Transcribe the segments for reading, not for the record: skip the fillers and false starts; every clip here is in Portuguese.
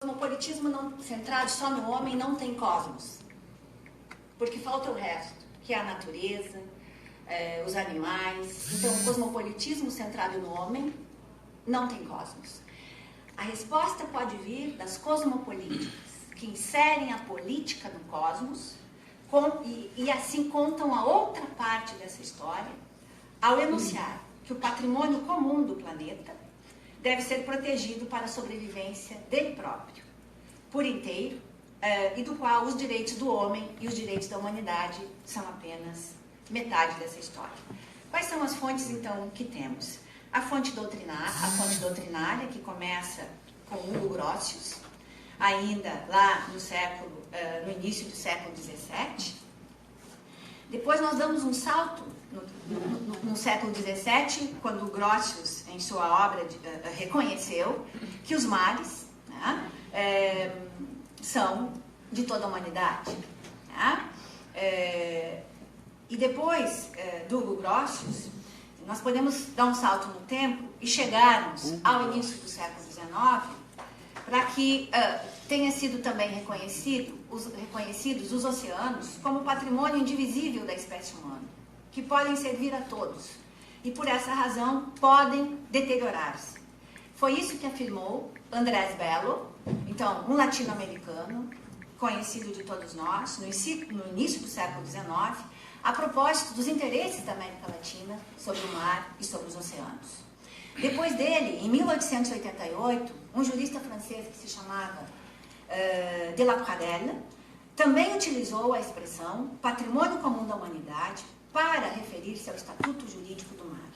O cosmopolitismo centrado só no homem não tem cosmos, porque falta o resto, que é a natureza, os animais. Então, o cosmopolitismo centrado no homem não tem cosmos. A resposta pode vir das cosmopolíticas, que inserem a política no cosmos e assim contam a outra parte dessa história, ao enunciar que o patrimônio comum do planeta deve ser protegido para a sobrevivência dele próprio, por inteiro, e do qual os direitos do homem e os direitos da humanidade são apenas metade dessa história. Quais são as fontes, então, que temos? A fonte doutrinária, que começa com Hugo Grotius, ainda lá no início do século XVII. Depois nós damos um salto no século XVII, quando Grotius, em sua obra, reconheceu que os males, né, são de toda a humanidade. Né? E depois do Hugo Grotius, nós podemos dar um salto no tempo e chegarmos ao início do século XIX, para que tenha sido também reconhecidos os oceanos como patrimônio indivisível da espécie humana, que podem servir a todos e, por essa razão, podem deteriorar-se. Foi isso que afirmou Andrés Bello, então, um latino-americano, conhecido de todos nós, no início do século XIX, a propósito dos interesses da América Latina sobre o mar e sobre os oceanos. Depois dele, em 1888, um jurista francês que se chamava Delacroix também utilizou a expressão patrimônio comum da humanidade para referir-se ao estatuto jurídico do mar.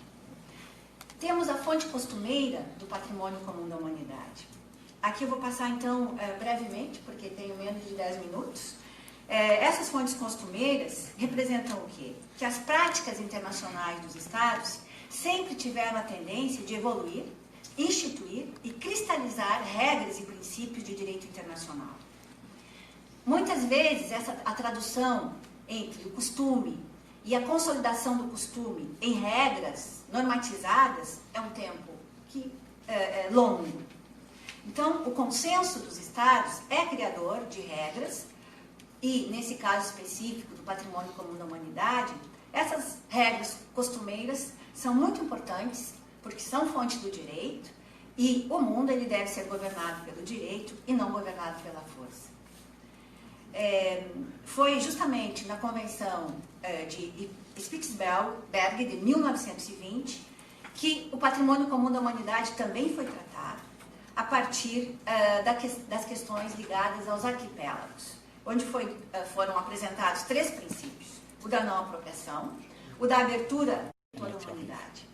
Temos a fonte costumeira do patrimônio comum da humanidade. Aqui eu vou passar, então, brevemente, porque tenho menos de 10 minutos. Essas fontes costumeiras representam o quê? Que as práticas internacionais dos Estados sempre tiveram a tendência de evoluir, instituir e cristalizar regras e princípios de direito internacional. Muitas vezes, a tradução entre o costume e a consolidação do costume em regras normatizadas é um tempo longo. Então, o consenso dos Estados é criador de regras e, nesse caso específico do patrimônio comum da humanidade, essas regras costumeiras são muito importantes porque são fonte do direito e o mundo ele deve ser governado pelo direito e não governado pela força. Foi justamente na Convenção de Spitsbergen de 1920 que o patrimônio comum da humanidade também foi tratado a partir das questões ligadas aos arquipélagos, onde foram apresentados 3 princípios: o da não apropriação, o da abertura de toda a humanidade,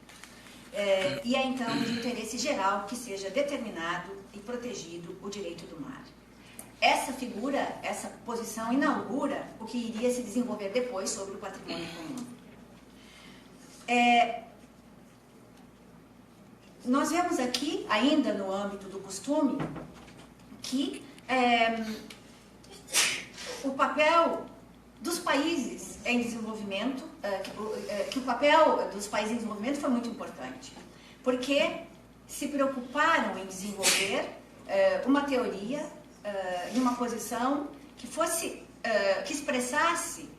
e é então de interesse geral que seja determinado e protegido o direito do mar. Essa posição inaugura o que iria se desenvolver depois sobre o patrimônio comum. Nós vemos aqui, ainda no âmbito do costume, que o papel dos países em desenvolvimento, que o papel dos países em desenvolvimento foi muito importante, porque se preocuparam em desenvolver uma teoria e uma posição que expressasse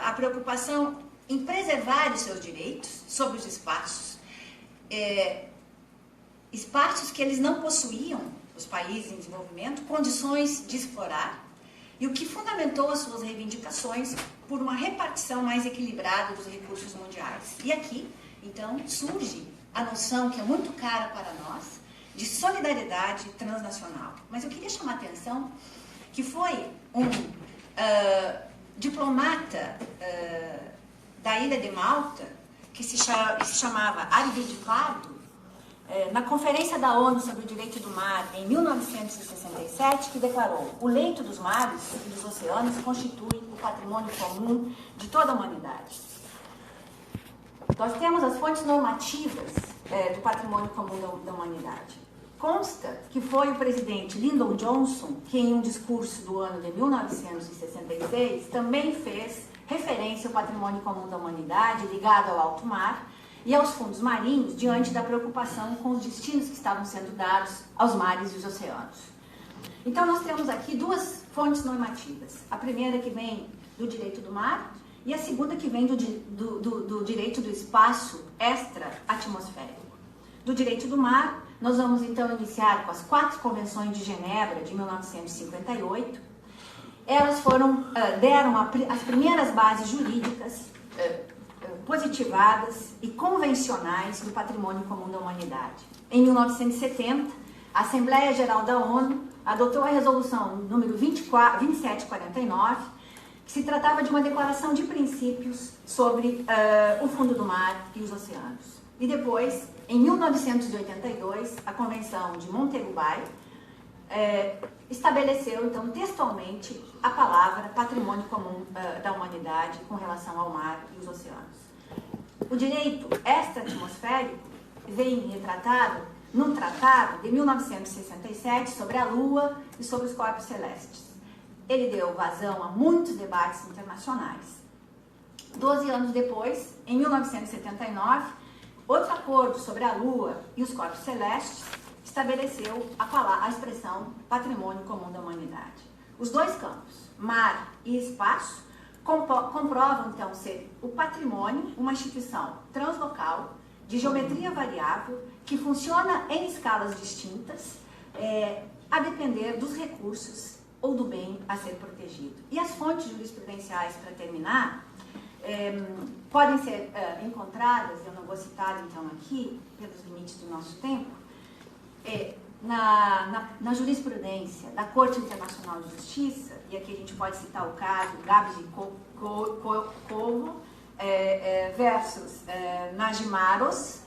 a preocupação em preservar os seus direitos sobre os espaços que eles não possuíam, os países em desenvolvimento, condições de explorar, e o que fundamentou as suas reivindicações por uma repartição mais equilibrada dos recursos mundiais. E aqui, então, surge a noção que é muito cara para nós, de solidariedade transnacional. Mas eu queria chamar a atenção que foi um diplomata da Ilha de Malta, que se chamava Arvid Pardo, na Conferência da ONU sobre o Direito do Mar, em 1967, que declarou: o leito dos mares e dos oceanos constitui o patrimônio comum de toda a humanidade. Nós temos as fontes normativas do patrimônio comum da humanidade. Consta que foi o presidente Lyndon Johnson que, em um discurso do ano de 1966, também fez referência ao patrimônio comum da humanidade ligado ao alto mar e aos fundos marinhos diante da preocupação com os destinos que estavam sendo dados aos mares e os oceanos. Então, nós temos aqui duas fontes normativas. A primeira que vem do direito do mar e a segunda que vem do direito do espaço extra-atmosférico. Do direito do mar, nós vamos então iniciar com as 4 convenções de Genebra de 1958. Elas deram as primeiras bases jurídicas positivadas e convencionais do patrimônio comum da humanidade. Em 1970, a Assembleia Geral da ONU adotou a resolução número 2749, que se tratava de uma declaração de princípios sobre o fundo do mar e os oceanos. E depois, em 1982, a Convenção de Montego Bay estabeleceu, então, textualmente, a palavra patrimônio comum da humanidade com relação ao mar e os oceanos. O direito extra-atmosférico vem retratado num tratado de 1967 sobre a Lua e sobre os corpos celestes. Ele deu vazão a muitos debates internacionais. 12 anos depois, em 1979, outro acordo sobre a Lua e os corpos celestes estabeleceu a expressão patrimônio comum da humanidade. Os dois campos, mar e espaço, comprovam, então, ser o patrimônio uma instituição translocal, de geometria variável, que funciona em escalas distintas, a depender dos recursos ou do bem a ser protegido. E as fontes jurisprudenciais, para terminar, podem ser encontradas, eu não vou citar então aqui, pelos limites do nosso tempo, na jurisprudência da Corte Internacional de Justiça, e aqui a gente pode citar o caso Gabs e Kovo versus Nagimaros,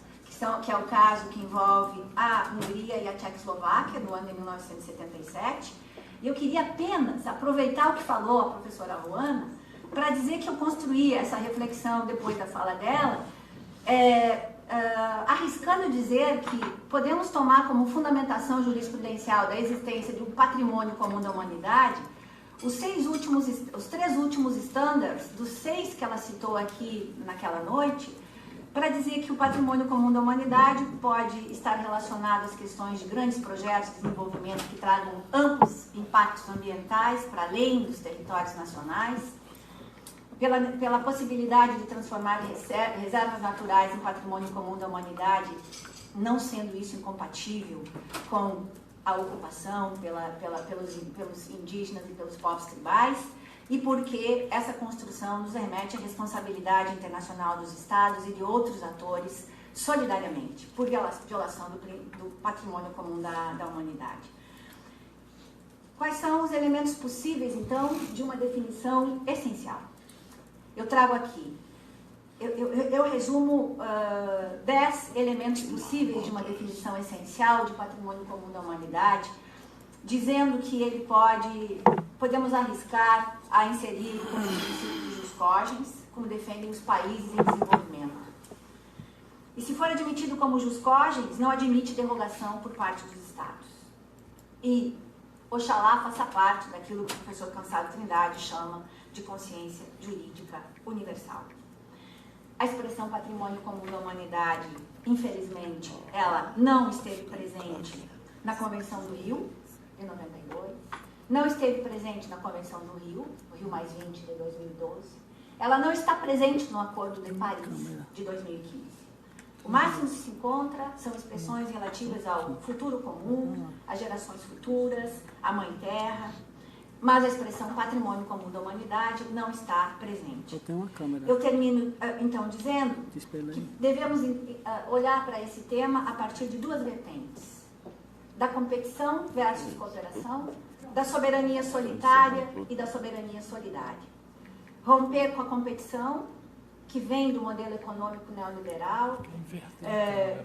que é o caso que envolve a Hungria e a Tchecoslováquia, no ano de 1977. E eu queria apenas aproveitar o que falou a professora Ruana para dizer que eu construí essa reflexão depois da fala dela, arriscando dizer que podemos tomar como fundamentação jurisprudencial da existência de um patrimônio comum da humanidade os 3 últimos standards, dos 6 que ela citou aqui naquela noite, para dizer que o patrimônio comum da humanidade pode estar relacionado às questões de grandes projetos de desenvolvimento que tragam amplos impactos ambientais para além dos territórios nacionais, pela possibilidade de transformar reservas naturais em patrimônio comum da humanidade, não sendo isso incompatível com a ocupação pelos indígenas e pelos povos tribais, e porque essa construção nos remete à responsabilidade internacional dos Estados e de outros atores solidariamente, por violação do patrimônio comum da humanidade. Quais são os elementos possíveis, então, de uma definição essencial? Eu trago aqui, eu resumo 10 elementos possíveis de uma definição essencial de patrimônio comum da humanidade, dizendo que ele podemos arriscar a inserir o princípio de jus cogens, como defendem os países em desenvolvimento. E se for admitido como jus cogens, não admite derrogação por parte dos Estados. E oxalá faça parte daquilo que o professor Cansado Trindade chama de consciência jurídica universal. A expressão patrimônio comum da humanidade, infelizmente, ela não esteve presente na Convenção do Rio, de 92, não esteve presente na Convenção do Rio, o Rio Mais 20, de 2012, ela não está presente no Acordo de Paris, de 2015. O máximo que se encontra são expressões relativas ao futuro comum, às gerações futuras, à Mãe Terra, mas a expressão patrimônio comum da humanidade não está presente. Eu termino, então, dizendo que devemos olhar para esse tema a partir de 2 vertentes: da competição versus cooperação, da soberania solitária e da soberania solidária. Romper com a competição, que vem do modelo econômico neoliberal,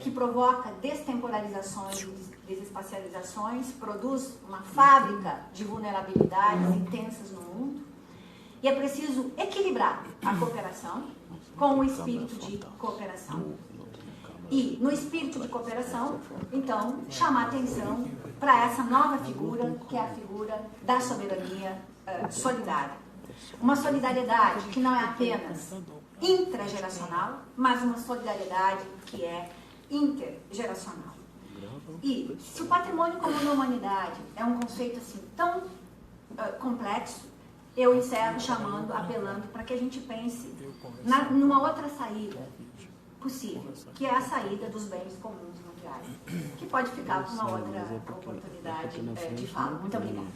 que provoca destemporalizações e desespacializações, produz uma fábrica de vulnerabilidades intensas no mundo. E é preciso equilibrar a cooperação com o espírito de cooperação. E, no espírito de cooperação, então, chamar atenção para essa nova figura, que é a figura da soberania solidária. Uma solidariedade que não é apenas intrageracional, mas uma solidariedade que é intergeracional. E se o patrimônio comum da humanidade é um conceito assim tão complexo, eu encerro chamando, apelando para que a gente pense numa outra saída possível, que é a saída dos bens comuns mundiais, que pode ficar para uma outra oportunidade de fala. Muito obrigada.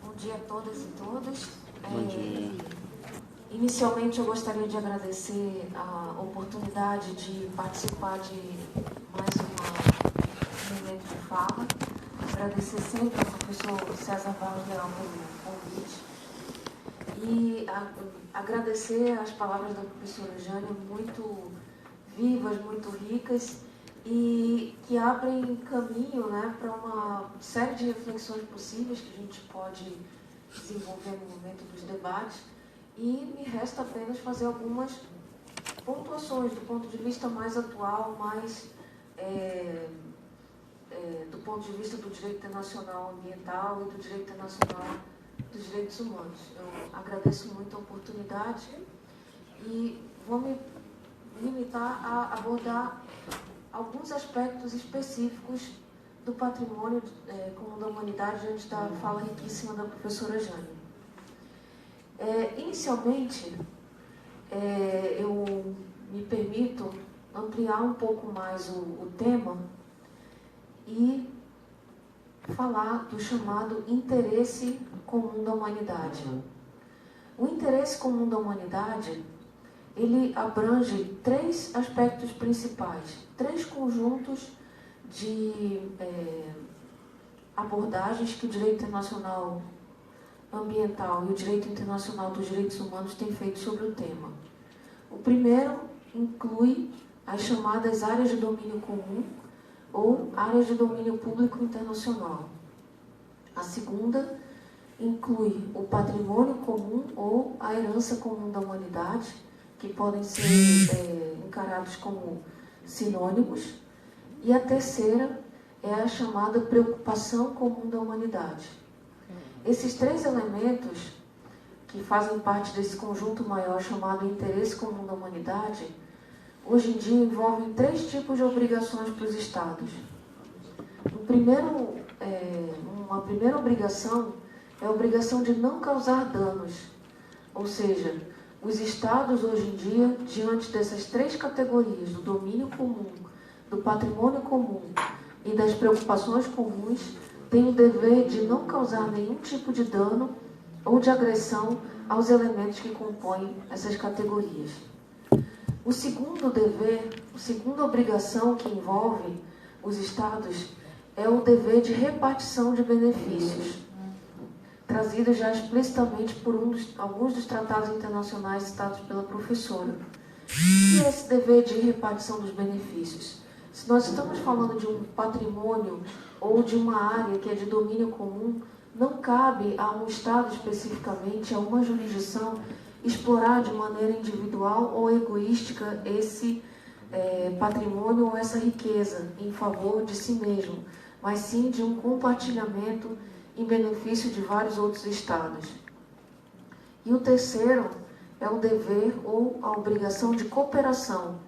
Bom dia a todas e todos. Inicialmente eu gostaria de agradecer a oportunidade de participar de mais um momento de fala. Agradecer sempre ao professor César Barros Leal pelo convite. E agradecer as palavras da professora Jânia, muito vivas, muito ricas, e que abrem caminho, né, para uma série de reflexões possíveis que a gente pode desenvolver no momento dos debates. E me resta apenas fazer algumas pontuações do ponto de vista mais atual, mais do ponto de vista do direito internacional ambiental e do direito internacional dos direitos humanos. Eu agradeço muito a oportunidade e vou me limitar a abordar alguns aspectos específicos do patrimônio comum da humanidade diante da fala riquíssima da professora Jânia. Inicialmente, eu me permito ampliar um pouco mais o tema e falar do chamado interesse comum da humanidade. O interesse comum da humanidade, ele abrange três aspectos principais, três conjuntos de abordagens que o direito internacional ambiental e o direito internacional dos direitos humanos têm feito sobre o tema. O primeiro inclui as chamadas áreas de domínio comum ou áreas de domínio público internacional. A segunda inclui o patrimônio comum ou a herança comum da humanidade, que podem ser encarados como sinônimos. E a terceira é a chamada preocupação comum da humanidade. Esses três elementos, que fazem parte desse conjunto maior chamado interesse comum da humanidade, hoje em dia envolvem três tipos de obrigações para os Estados. Uma primeira obrigação é a obrigação de não causar danos, ou seja, os Estados hoje em dia, diante dessas três categorias, do domínio comum, do patrimônio comum e das preocupações comuns, têm o dever de não causar nenhum tipo de dano ou de agressão aos elementos que compõem essas categorias. O segundo dever, a segunda obrigação que envolve os Estados é o dever de repartição de benefícios, trazido já explicitamente por alguns dos tratados internacionais citados pela professora. E esse dever de repartição dos benefícios? Se nós estamos falando de um patrimônio ou de uma área que é de domínio comum, não cabe a um Estado especificamente, a uma jurisdição, explorar de maneira individual ou egoística esse patrimônio ou essa riqueza em favor de si mesmo, mas sim de um compartilhamento em benefício de vários outros Estados. E o terceiro é o dever ou a obrigação de cooperação,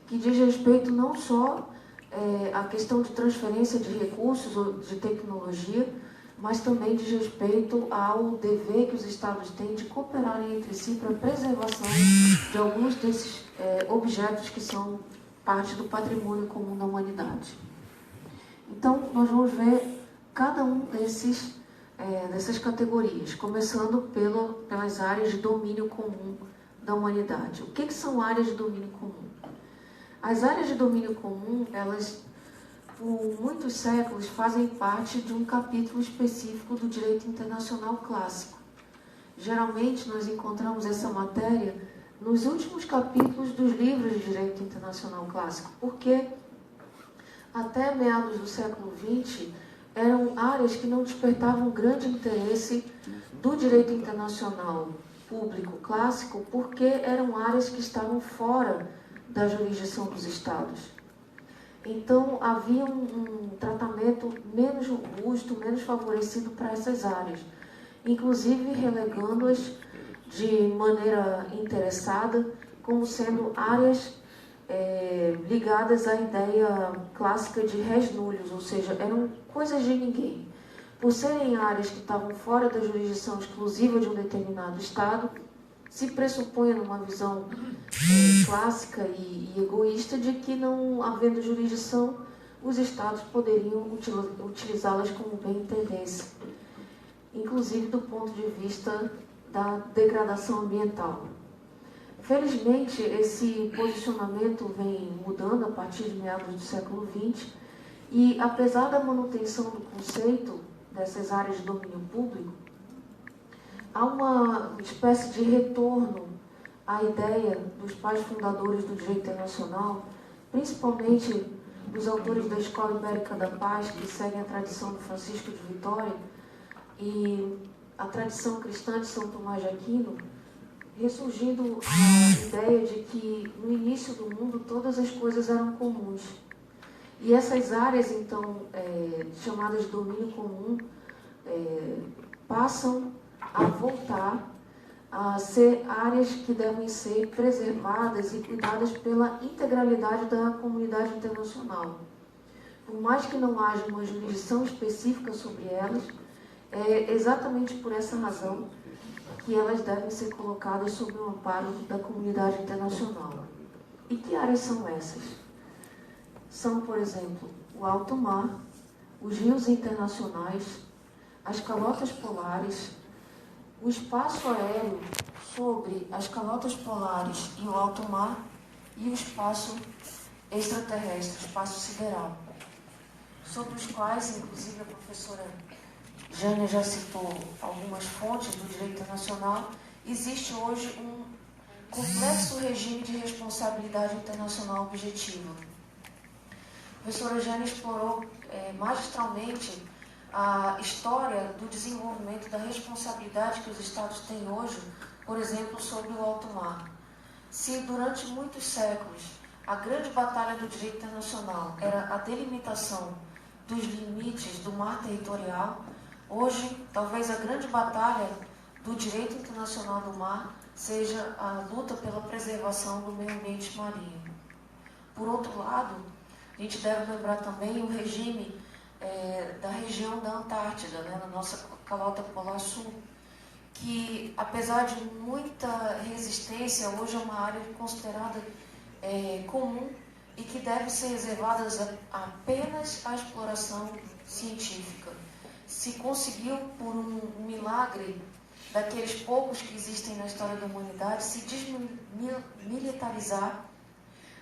que diz respeito não só à questão de transferência de recursos ou de tecnologia, mas também diz respeito ao dever que os Estados têm de cooperarem entre si para a preservação de alguns desses objetos que são parte do patrimônio comum da humanidade. Então, nós vamos ver cada um dessas categorias, começando pelas áreas de domínio comum da humanidade. O que são áreas de domínio comum? As áreas de domínio comum, elas, por muitos séculos, fazem parte de um capítulo específico do direito internacional clássico. Geralmente, nós encontramos essa matéria nos últimos capítulos dos livros de direito internacional clássico, porque até meados do século XX, eram áreas que não despertavam grande interesse do direito internacional público clássico, porque eram áreas que estavam fora da jurisdição dos Estados. Então, havia um tratamento menos robusto, menos favorecido para essas áreas. inclusive relegando-as de maneira interessada como sendo áreas ligadas à ideia clássica de res nullius, ou seja, eram coisas de ninguém. Por serem áreas que estavam fora da jurisdição exclusiva de um determinado Estado, se pressupunha numa visão clássica e egoísta de que, não havendo jurisdição, os Estados poderiam utilizá-las como bem entendessem, inclusive do ponto de vista da degradação ambiental. Felizmente, esse posicionamento vem mudando a partir de meados do século XX e, apesar da manutenção do conceito dessas áreas de domínio público, há uma espécie de retorno à ideia dos pais fundadores do direito internacional, principalmente dos autores da Escola Ibérica da Paz, que seguem a tradição do Francisco de Vitória e a tradição cristã de São Tomás de Aquino, ressurgindo a ideia de que no início do mundo todas as coisas eram comuns. E essas áreas, então, chamadas de domínio comum, passam a voltar a ser áreas que devem ser preservadas e cuidadas pela integralidade da comunidade internacional. Por mais que não haja uma jurisdição específica sobre elas, é exatamente por essa razão que elas devem ser colocadas sob o amparo da comunidade internacional. E que áreas são essas? São, por exemplo, o alto mar, os rios internacionais, as calotas polares, o espaço aéreo sobre as calotas polares e o alto mar e o espaço extraterrestre, o espaço sideral, sobre os quais, inclusive, a professora Jânia já citou algumas fontes do direito internacional. Existe hoje um complexo regime de responsabilidade internacional objetiva. A professora Jânia explorou magistralmente a história do desenvolvimento da responsabilidade que os Estados têm hoje, por exemplo, sobre o alto mar. Se durante muitos séculos a grande batalha do direito internacional era a delimitação dos limites do mar territorial, hoje, talvez a grande batalha do direito internacional do mar seja a luta pela preservação do meio ambiente marinho. Por outro lado, a gente deve lembrar também o regime da região da Antártida, na nossa calota polar sul, que, apesar de muita resistência, hoje é uma área considerada comum e que deve ser reservada apenas à exploração científica. Se conseguiu, por um milagre daqueles poucos que existem na história da humanidade, se desmilitarizar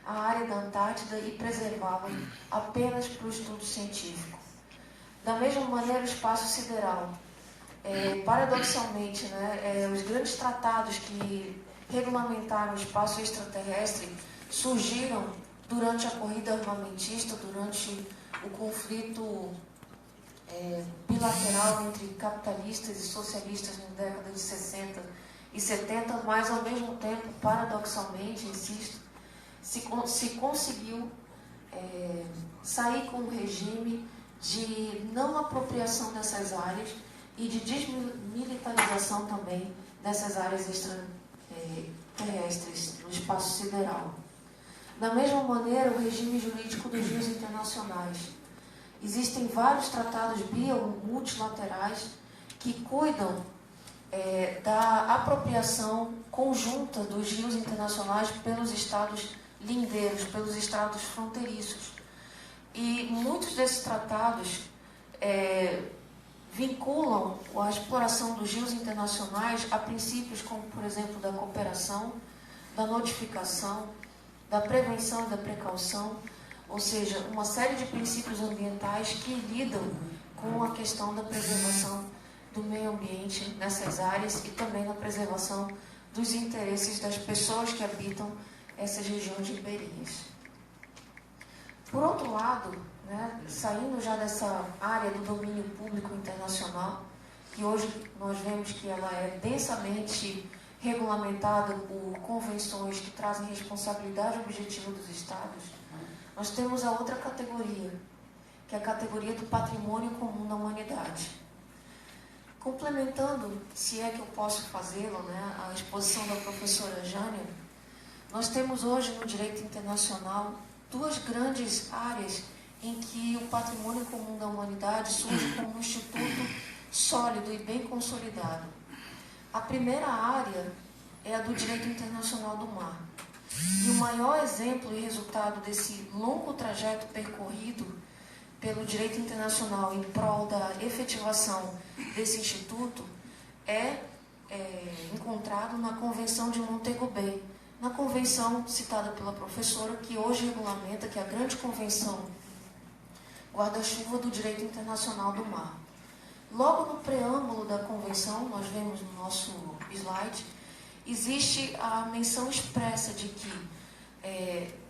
a área da Antártida e preservá-la apenas para o estudo científico. Da mesma maneira, o espaço sideral. Paradoxalmente, os grandes tratados que regulamentaram o espaço extraterrestre surgiram durante a corrida armamentista, durante o conflito bilateral entre capitalistas e socialistas na década de 60 e 70, mas ao mesmo tempo, paradoxalmente, insisto, se conseguiu sair com um regime de não apropriação dessas áreas e de desmilitarização também dessas áreas extraterrestres no espaço sideral. Da mesma maneira, o regime jurídico dos rios internacionais. Existem vários tratados multilaterais que cuidam da apropriação conjunta dos rios internacionais pelos estados lindeiros, pelos estados fronteiriços. E muitos desses tratados vinculam a exploração dos rios internacionais a princípios como, por exemplo, da cooperação, da notificação, da prevenção e da precaução, ou seja, uma série de princípios ambientais que lidam com a questão da preservação do meio ambiente nessas áreas e também na preservação dos interesses das pessoas que habitam essas regiões ribeirinhas. Por outro lado, saindo já dessa área do domínio público internacional, que hoje nós vemos que ela é densamente regulamentada por convenções que trazem responsabilidade objetiva dos Estados, nós temos a outra categoria, que é a categoria do patrimônio comum da humanidade. Complementando, se é que eu posso fazê-lo, né, a exposição da professora Jânia, nós temos hoje no direito internacional duas grandes áreas em que o patrimônio comum da humanidade surge como um instituto sólido e bem consolidado. A primeira área é a do direito internacional do mar. E o maior exemplo e resultado desse longo trajeto percorrido pelo direito internacional em prol da efetivação desse instituto é encontrado na Convenção de Montego Bay, na convenção citada pela professora, que hoje regulamenta, que é a grande convenção guarda-chuva do direito internacional do mar. Logo no preâmbulo da convenção, nós vemos no nosso slide, existe a menção expressa de que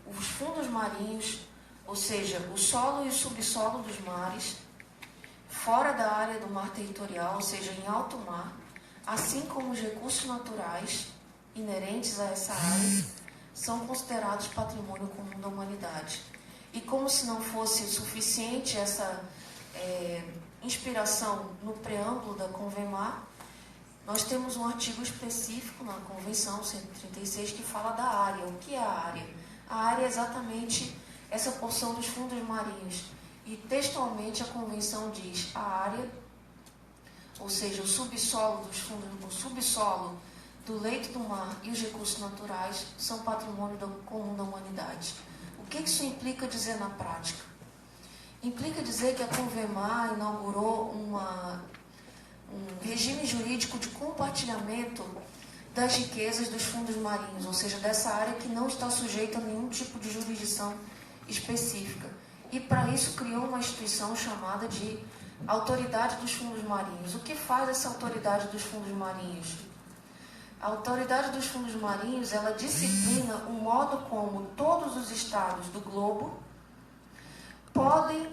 os fundos marinhos, ou seja, o solo e o subsolo dos mares, fora da área do mar territorial, ou seja, em alto mar, assim como os recursos naturais inerentes a essa área, são considerados patrimônio comum da humanidade. E como se não fosse suficiente essa inspiração no preâmbulo da Convemar, nós temos um artigo específico na Convenção 136 que fala da área. O que é a área? A área é exatamente essa porção dos fundos marinhos. E textualmente a Convenção diz a área, ou seja, o subsolo dos fundos, o subsolo do leito do mar e os recursos naturais são patrimônio comum da humanidade. O que isso implica dizer na prática? Implica dizer que a Convemar inaugurou um regime jurídico de compartilhamento das riquezas dos fundos marinhos, ou seja, dessa área que não está sujeita a nenhum tipo de jurisdição específica. E para isso criou uma instituição chamada de Autoridade dos Fundos Marinhos. O que faz essa Autoridade dos Fundos Marinhos? A Autoridade dos Fundos Marinhos, ela disciplina o modo como todos os estados do globo podem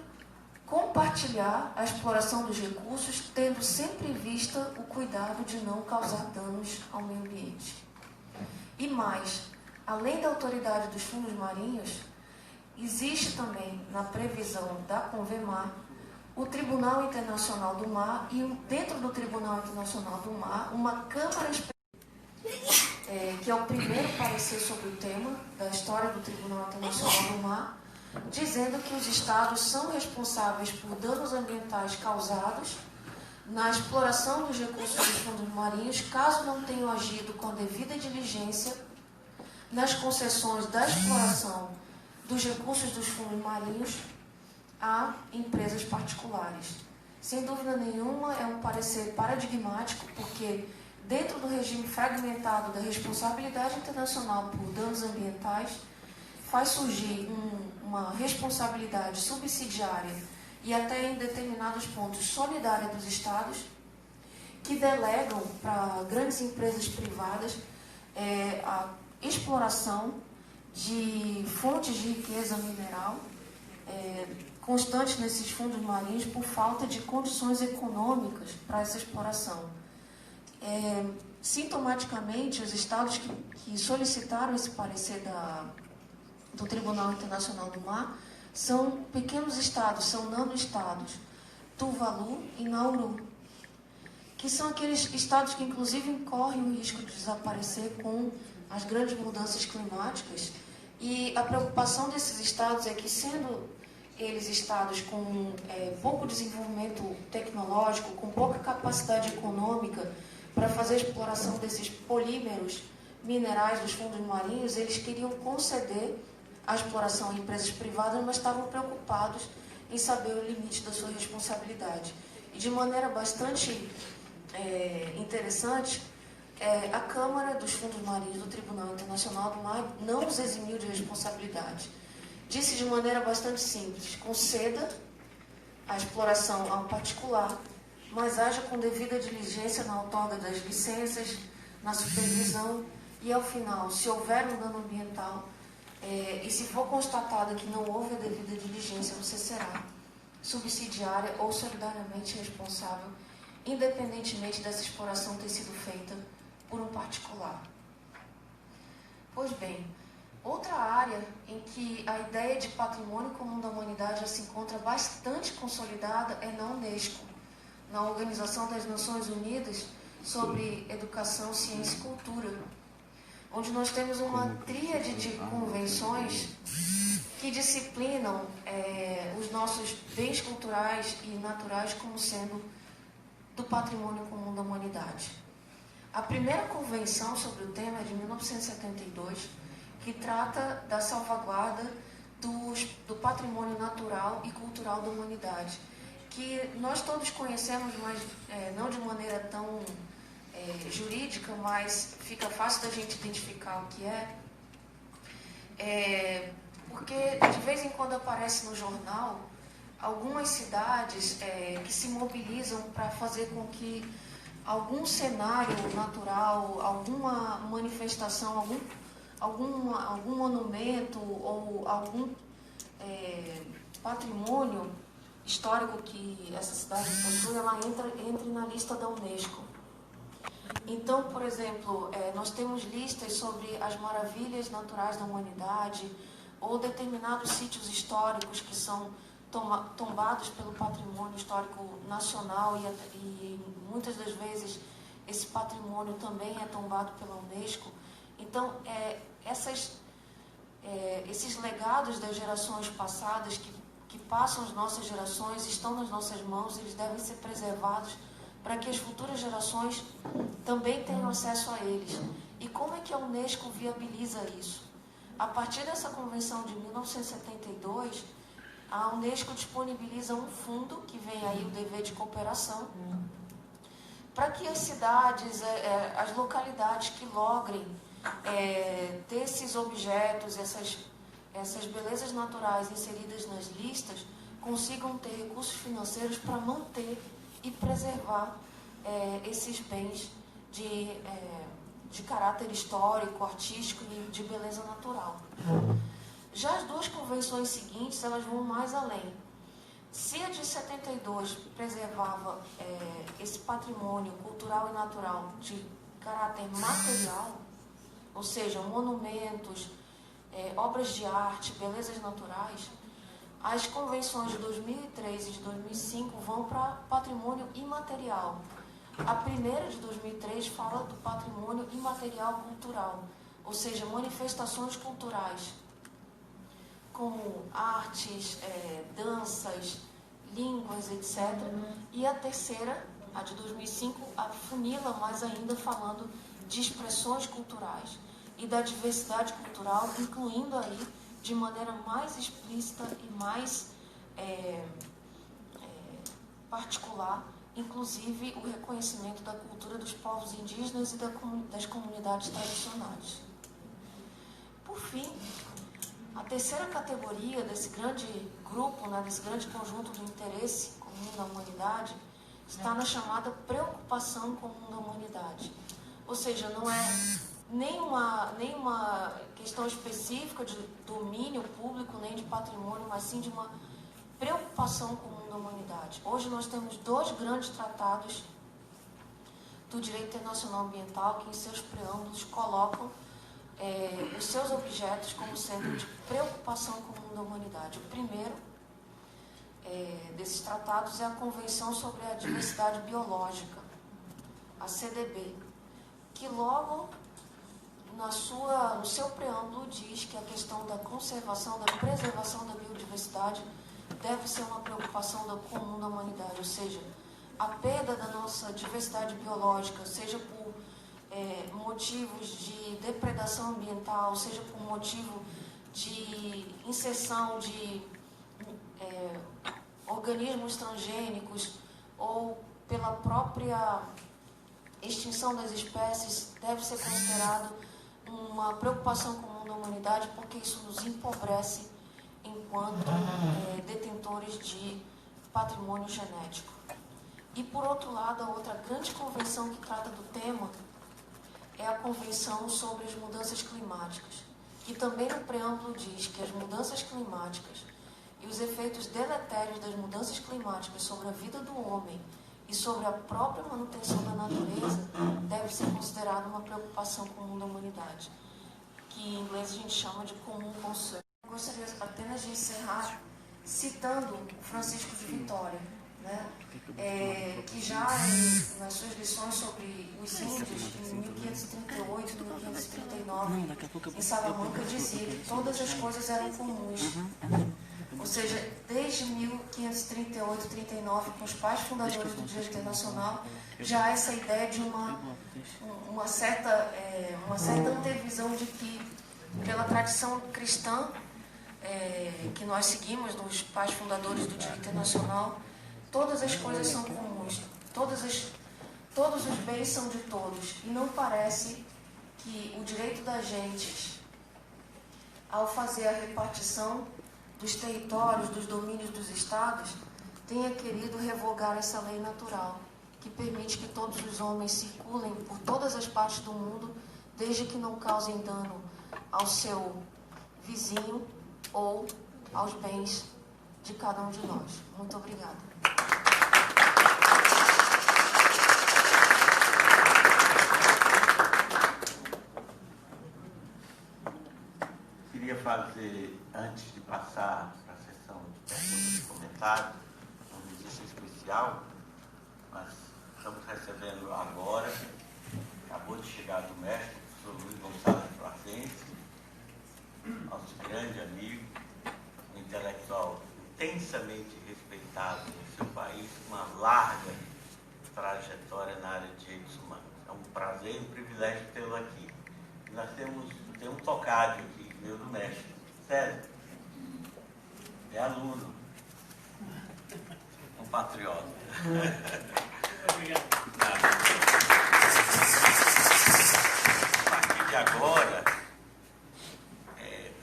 compartilhar a exploração dos recursos, tendo sempre em vista o cuidado de não causar danos ao meio ambiente. E mais, além da Autoridade dos Fundos Marinhos, existe também, na previsão da Convemar, o Tribunal Internacional do Mar e, dentro do Tribunal Internacional do Mar, uma Câmara que é o primeiro parecer sobre o tema da história do Tribunal Internacional do Mar, dizendo que os estados são responsáveis por danos ambientais causados na exploração dos recursos dos fundos marinhos, caso não tenham agido com a devida diligência nas concessões da exploração dos recursos dos fundos marinhos a empresas particulares. Sem dúvida nenhuma, é um parecer paradigmático, porque dentro do regime fragmentado da responsabilidade internacional por danos ambientais, faz surgir uma responsabilidade subsidiária e até em determinados pontos solidária dos estados, que delegam para grandes empresas privadas a exploração de fontes de riqueza mineral constantes nesses fundos marinhos por falta de condições econômicas para essa exploração. Sintomaticamente, os estados que solicitaram esse parecer do Tribunal Internacional do Mar são pequenos estados, são nano-estados, Tuvalu e Nauru, que são aqueles estados que inclusive incorrem o risco de desaparecer com as grandes mudanças climáticas. E a preocupação desses estados é que, sendo eles estados com pouco desenvolvimento tecnológico, com pouca capacidade econômica para fazer a exploração desses polímeros minerais dos fundos marinhos, eles queriam conceder a exploração a empresas privadas, mas estavam preocupados em saber o limite da sua responsabilidade. E de maneira bastante interessante, a Câmara dos Fundos Marinhos do Tribunal Internacional do Mar não os eximiu de responsabilidade. Disse de maneira bastante simples: conceda a exploração a um particular, mas haja com devida diligência na outorga das licenças, na supervisão e, ao final, se houver um dano ambiental e se for constatado que não houve a devida diligência, você será subsidiária ou solidariamente responsável, independentemente dessa exploração ter sido feita por um particular. Pois bem, outra área em que a ideia de patrimônio comum da humanidade já se encontra bastante consolidada é na Unesco. na Organização das Nações Unidas sobre Educação, Ciência e Cultura, onde nós temos uma tríade de convenções que disciplinam os nossos bens culturais e naturais como sendo do patrimônio comum da humanidade. A primeira convenção sobre o tema é de 1972, que trata da salvaguarda do patrimônio natural e cultural da humanidade, que nós todos conhecemos, mas não de maneira tão jurídica, mas fica fácil da gente identificar o que porque de vez em quando aparece no jornal algumas cidades que se mobilizam para fazer com que algum cenário natural, alguma manifestação, algum monumento ou algum patrimônio histórico que essa cidade possui, ela entre na lista da Unesco. Então, por exemplo, nós temos listas sobre as maravilhas naturais da humanidade ou determinados sítios históricos que são tombados pelo patrimônio histórico nacional e muitas das vezes esse patrimônio também é tombado pela Unesco. Então, esses legados das gerações passadas que passam as nossas gerações estão nas nossas mãos, eles devem ser preservados para que as futuras gerações também tenham acesso a eles. E como é que a Unesco viabiliza isso? A partir dessa convenção de 1972, a Unesco disponibiliza um fundo, que vem aí o dever de cooperação, para que as cidades, as localidades que logrem ter esses objetos, essas belezas naturais inseridas nas listas, consigam ter recursos financeiros para manter e preservar esses bens de caráter histórico, artístico e de beleza natural. Já as duas convenções seguintes, elas vão mais além. Se a de 72 preservava esse patrimônio cultural e natural de caráter material, ou seja, monumentos, obras de arte, belezas naturais, as convenções de 2003 e de 2005 vão para patrimônio imaterial. A primeira, de 2003, fala do patrimônio imaterial cultural, ou seja, manifestações culturais, como artes, danças, línguas, etc. E a terceira, a de 2005, afunila mais ainda falando de expressões culturais e da diversidade cultural, incluindo aí, de maneira mais explícita e mais particular, inclusive o reconhecimento da cultura dos povos indígenas e das comunidades tradicionais. Por fim, a terceira categoria desse grande grupo, desse grande conjunto do interesse comum da humanidade, está na chamada preocupação comum da humanidade. Ou seja, não é nenhuma questão específica de domínio público, nem de patrimônio, mas sim de uma preocupação comum da humanidade. Hoje nós temos dois grandes tratados do direito internacional ambiental que em seus preâmbulos colocam os seus objetos como sendo de preocupação comum da humanidade. O primeiro desses tratados é a Convenção sobre a Diversidade Biológica, a CDB, que logo no seu preâmbulo diz que a questão da conservação, da preservação da biodiversidade deve ser uma preocupação comum da humanidade, ou seja, a perda da nossa diversidade biológica, seja por motivos de depredação ambiental, seja por motivo de inserção de organismos transgênicos ou pela própria extinção das espécies, deve ser considerado uma preocupação comum da humanidade, porque isso nos empobrece enquanto detentores de patrimônio genético. E, por outro lado, a outra grande convenção que trata do tema é a Convenção sobre as Mudanças Climáticas, que também no preâmbulo diz que as mudanças climáticas e os efeitos deletérios das mudanças climáticas sobre a vida do homem e sobre a própria manutenção da natureza deve ser considerado uma preocupação comum da humanidade, que em inglês a gente chama de common concern. Eu gostaria apenas de encerrar citando Francisco de Vitória, né? Que já nas suas lições sobre os índios, em 1538 e 1539, em Salamanca dizia que todas as coisas eram comuns. Ou seja, desde 1538, 39, com os pais fundadores do Direito Internacional, já há essa ideia de uma certa antevisão de que, pela tradição cristã que nós seguimos, dos pais fundadores do Direito Internacional, todas as coisas são comuns, todos os bens são de todos. E não parece que o direito da gente, ao fazer a repartição dos territórios, dos domínios dos estados, tenha querido revogar essa lei natural, que permite que todos os homens circulem por todas as partes do mundo, desde que não causem dano ao seu vizinho ou aos bens de cada um de nós. Muito obrigada. Queria fazer, antes de passar para a sessão de perguntas e comentários, um registro especial. Nós estamos recebendo agora, acabou de chegar do México, o professor Luiz Gonçalves Plasencia, nosso grande amigo, um intelectual intensamente respeitado no seu país, com uma larga trajetória na área de direitos humanos. É um prazer e um privilégio tê-lo aqui. Nós temos um tocado aqui, meu do México, sério, é aluno, um patriota. Obrigado. A partir de agora,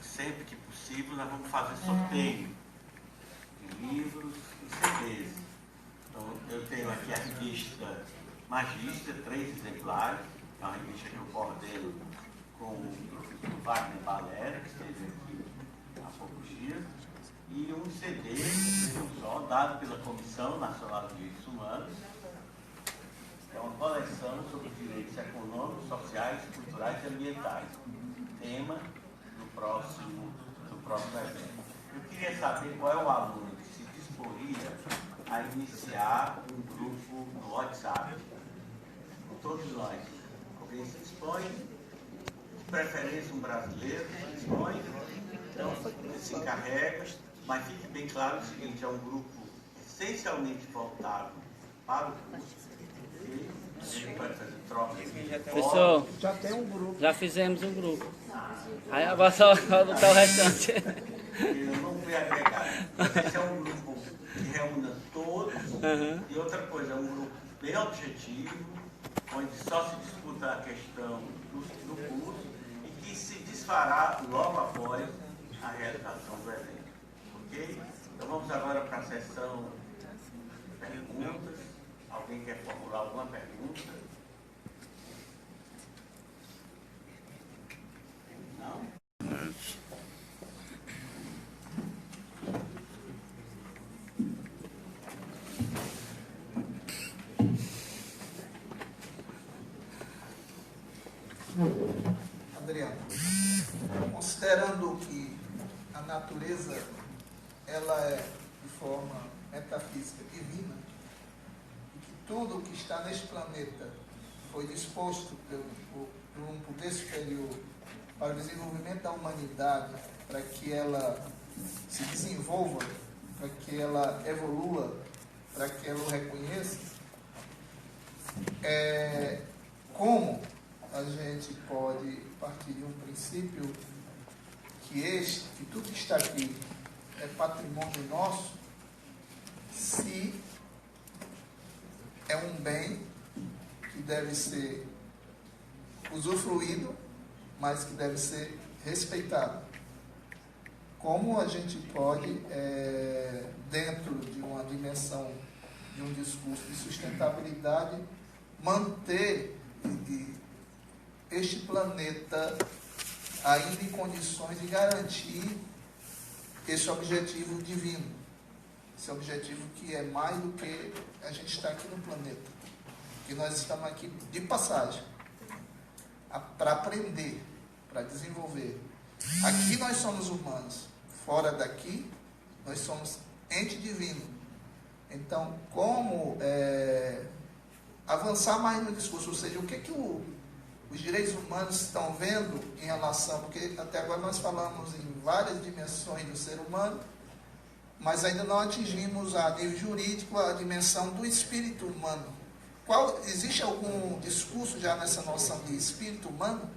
sempre que possível, nós vamos fazer sorteio de livros e CDs. Então, eu tenho aqui a revista Magista, 3 exemplares, é uma revista que eu coordeno com o professor Wagner Balera, que esteve aqui há poucos dias, e um CD, só, dado pela Comissão Nacional de Direitos Humanos. É uma coleção sobre direitos econômicos, sociais, culturais e ambientais. Tema do próximo evento. Eu queria saber qual é o aluno que se disporia a iniciar um grupo no WhatsApp. Com todos nós. Alguém se dispõe? De preferência um brasileiro se dispõe. Então, se encarrega. Mas fique bem claro o seguinte, é um grupo essencialmente voltado para o curso. A gente pode fazer troca. Pessoal, Já tem um grupo. já fizemos um grupo. Aí agora só botar o restante. Eu não fui agregar. Esse é um grupo que reúna todos. E outra coisa, é um grupo bem objetivo, onde só se disputa a questão do curso e que se desfará logo após a realização do evento. Ok? Então vamos agora para a sessão de perguntas. Alguém quer formular alguma pergunta? Não? Adriano, considerando que a natureza ela é de forma metafísica divina, e que tudo que está neste planeta foi disposto por um poder superior para o desenvolvimento da humanidade, para que ela se desenvolva, para que ela evolua, para que ela o reconheça, como a gente pode partir de um princípio que tudo que está aqui é patrimônio nosso, se é um bem que deve ser usufruído, mas que deve ser respeitado. Como a gente pode, dentro de uma dimensão de um discurso de sustentabilidade, manter este planeta ainda em condições de garantir esse objetivo divino, esse objetivo que é mais do que a gente está aqui no planeta, que nós estamos aqui de passagem, para aprender, para desenvolver. Aqui nós somos humanos, fora daqui nós somos ente divino, Então, como avançar mais no discurso, ou seja, o que os direitos humanos estão vendo em relação, porque até agora nós falamos em várias dimensões do ser humano, mas ainda não atingimos a nível jurídico a dimensão do espírito humano. Existe algum discurso já nessa noção de espírito humano?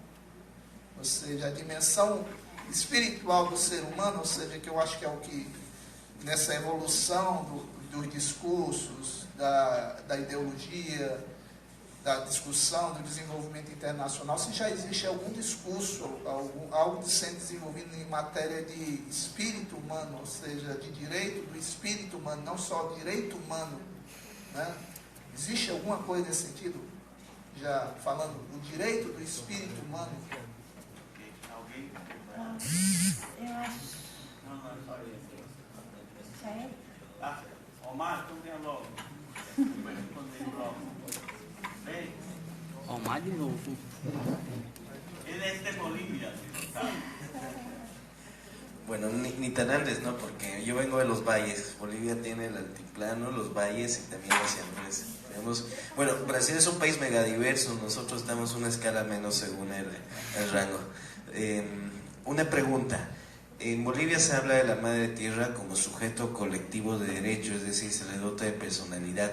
Ou seja, a dimensão espiritual do ser humano, ou seja, que eu acho que é o que, nessa evolução dos discursos, da ideologia, da discussão, do desenvolvimento internacional, se já existe algum discurso, algo sendo desenvolvido em matéria de espírito humano, ou seja, de direito do espírito humano, não só direito humano, né? Existe alguma coisa nesse sentido? Já falando do direito do espírito humano? Alguém? Eu acho. Não, Sério? Omar, então venha logo. Responder logo. Vem. Omar de novo. Él es de Bolivia, ¿sabes? Bueno, ni tan antes, ¿no? Porque yo vengo de los valles. Bolivia tiene el altiplano, los valles y también las llanuras. Bueno, Brasil es un país megadiverso. Nosotros estamos una escala menos según el rango. Una pregunta. En Bolivia se habla de la madre tierra como sujeto colectivo de derecho, es decir, se le dota de personalidad.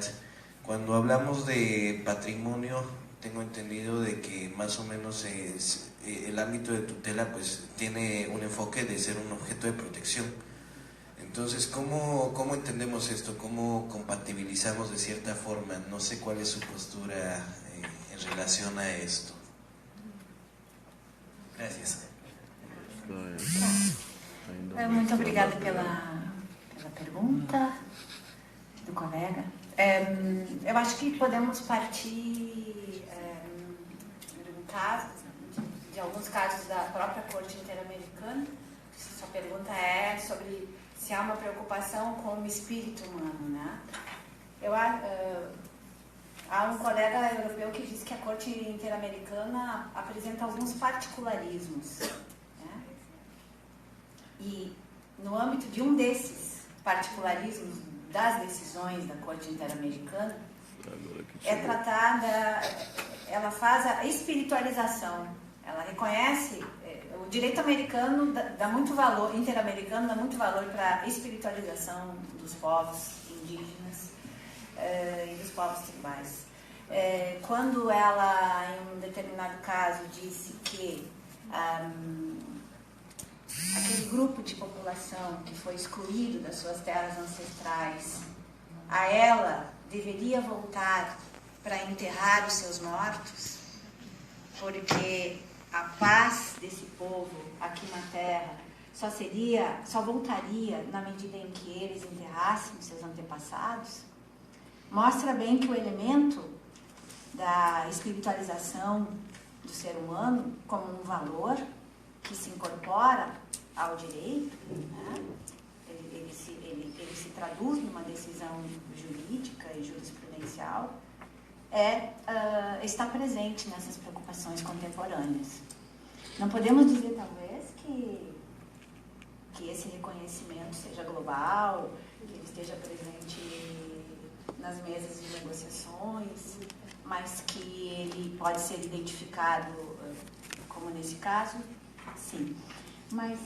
Cuando hablamos de patrimonio, tengo entendido de que más o menos el ámbito de tutela pues tiene un enfoque de ser un objeto de protección. Entonces, ¿cómo entendemos esto? ¿Cómo compatibilizamos de cierta forma? No sé cuál es su postura en relación a esto. Gracias. Muito obrigada pela pergunta do colega. Eu acho que podemos partir de alguns casos da própria Corte Interamericana. Sua pergunta é sobre se há uma preocupação com o espírito humano, né? Há um colega europeu que diz que a Corte Interamericana apresenta alguns particularismos, né? E no âmbito de um desses particularismos das decisões da Corte Interamericana, ela faz a espiritualização. Ela reconhece, o direito americano dá muito valor, interamericano dá muito valor para a espiritualização dos povos indígenas e dos povos tribais. Quando ela, em um determinado caso, disse que aquele grupo de população que foi excluído das suas terras ancestrais, a ela deveria voltar para enterrar os seus mortos, porque a paz desse povo aqui na terra só voltaria na medida em que eles enterrassem os seus antepassados, mostra bem que o elemento da espiritualização do ser humano como um valor que se incorpora ao direito, né? Ele se traduz numa decisão jurídica e jurisprudencial, está presente nessas preocupações contemporâneas. Não podemos dizer, talvez, que esse reconhecimento seja global, que ele esteja presente nas mesas de negociações, mas que ele pode ser identificado, como nesse caso, sim. Mas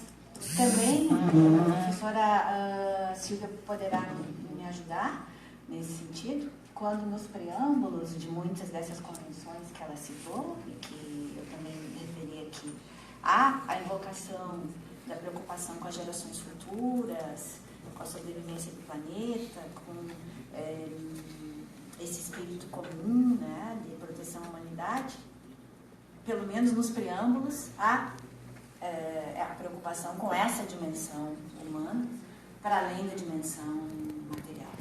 também a professora Silvia poderá me ajudar nesse sentido, quando nos preâmbulos de muitas dessas convenções que ela citou, e que eu também me referi aqui, há a invocação da preocupação com as gerações futuras, com a sobrevivência do planeta, com esse espírito comum, né, de proteção à humanidade. Pelo menos nos preâmbulos, há a preocupação com essa dimensão humana, para além da dimensão material.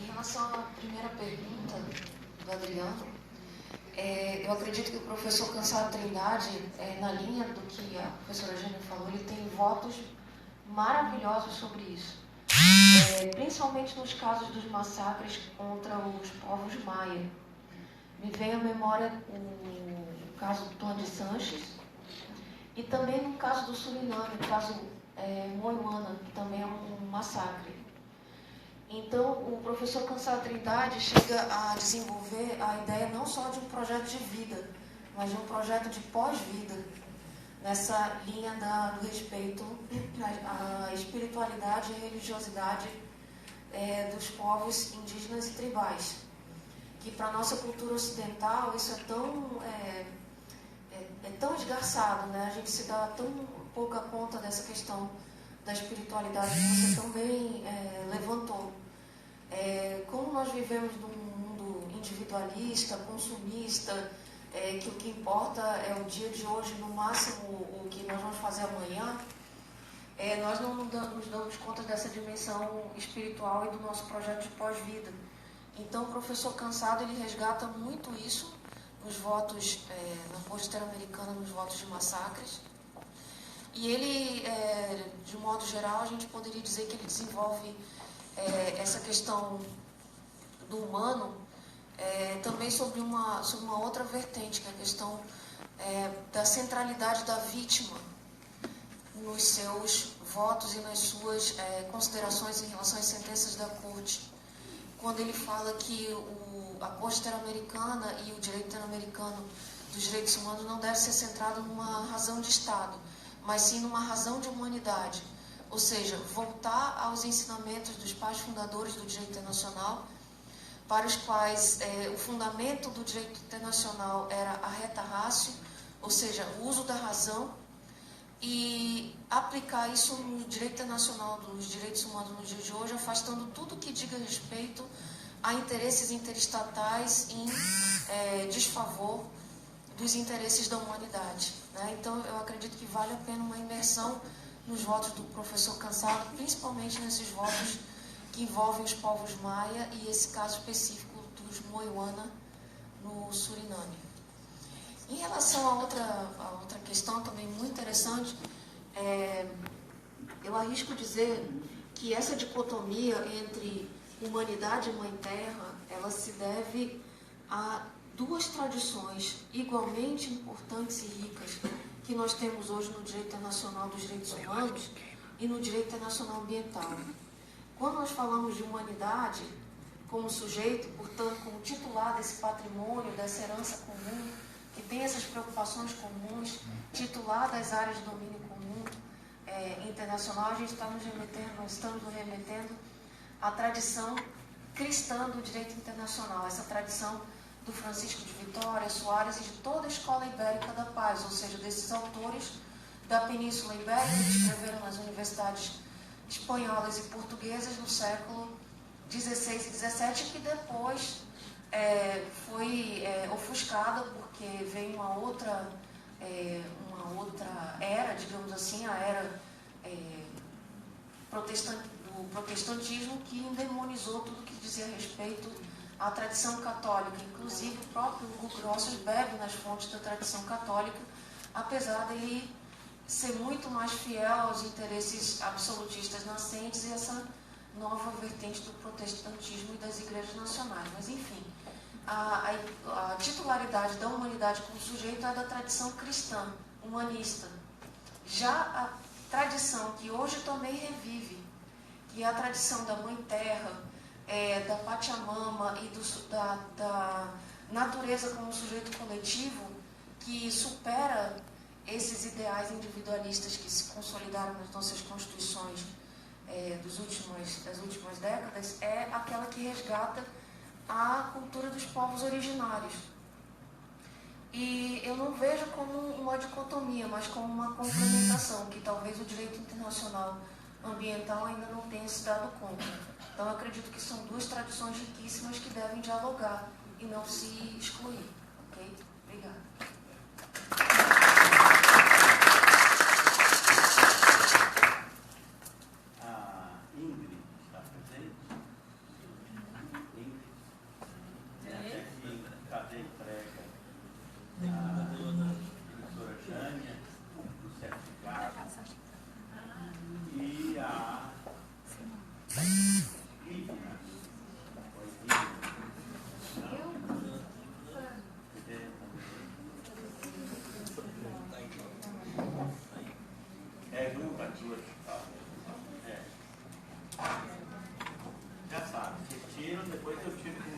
Em relação à primeira pergunta do Adriano, eu acredito que o professor Cansado Trindade, na linha do que a professora Jane falou, ele tem votos maravilhosos sobre isso, principalmente nos casos dos massacres contra os povos maia. Me vem à memória o caso do Tony Sanches e também no caso do Suriname, o caso Moiuana, que também é um massacre. Então, o professor Cansado Trindade chega a desenvolver a ideia não só de um projeto de vida, mas de um projeto de pós-vida, nessa linha do respeito à espiritualidade e à religiosidade dos povos indígenas e tribais. Que para a nossa cultura ocidental isso é tão esgarçado, né? A gente se dá tão pouca conta dessa questão da espiritualidade que você também levantou. Como nós vivemos num mundo individualista, consumista, que o que importa é o dia de hoje, no máximo o que nós vamos fazer amanhã, nós não nos damos conta dessa dimensão espiritual e do nosso projeto de pós-vida. Então, o professor Cansado, ele resgata muito isso nos votos, na Corte Interamericana, nos votos de massacres. E ele, de modo geral, a gente poderia dizer que ele desenvolve essa questão do humano também sobre uma outra vertente, que é a questão da centralidade da vítima nos seus votos e nas suas considerações em relação às sentenças da Corte. Quando ele fala que a Corte Interamericana e o direito interamericano dos direitos humanos não deve ser centrado numa razão de Estado, mas sim numa razão de humanidade. Ou seja, voltar aos ensinamentos dos pais fundadores do direito internacional, para os quais o fundamento do direito internacional era a reta ratio, ou seja, o uso da razão, e aplicar isso no direito internacional dos direitos humanos no dia de hoje, afastando tudo que diga respeito a interesses interestatais em desfavor dos interesses da humanidade, né? Então, eu acredito que vale a pena uma imersão nos votos do professor Cansado, principalmente nesses votos que envolvem os povos maia e esse caso específico dos Moiuana no Suriname. Em relação a outra questão também muito interessante, eu arrisco dizer que essa dicotomia entre humanidade e Mãe Terra, ela se deve a duas tradições igualmente importantes e ricas que nós temos hoje no direito internacional dos direitos humanos e no direito internacional ambiental. Quando nós falamos de humanidade como sujeito, portanto, como titular desse patrimônio, dessa herança comum, que tem essas preocupações comuns, titular das áreas de domínio comum internacional, a gente nós estamos nos remetendo à tradição cristã do direito internacional, essa tradição do Francisco de Vitória, Soares e de toda a escola ibérica da paz, ou seja, desses autores da Península Ibérica que escreveram nas universidades espanholas e portuguesas no século XVI e XVII, que depois foi ofuscada porque veio uma outra era, digamos assim, a era do protestantismo, que endemonizou tudo que dizia respeito à tradição católica. Inclusive, o próprio Hugo Grotius bebe nas fontes da tradição católica, apesar dele ser muito mais fiel aos interesses absolutistas nascentes e essa nova vertente do protestantismo e das igrejas nacionais. Mas, enfim, a titularidade da humanidade como sujeito é da tradição cristã, humanista. Já a tradição que hoje também revive, que é a tradição da Mãe Terra, da Pachamama e da natureza como sujeito coletivo, que supera esses ideais individualistas que se consolidaram nas nossas constituições das últimas décadas, é aquela que resgata a cultura dos povos originários. E eu não vejo como uma dicotomia, mas como uma complementação, que talvez o direito internacional ambiental ainda não tenha se dado conta. Então, eu acredito que são duas tradições riquíssimas que devem dialogar e não se excluir. Ok? Obrigada. Ingrid está presente? Ingrid? Cadê a entrega? A professora Jânia, do certificado. E a Lívia. depois eu tive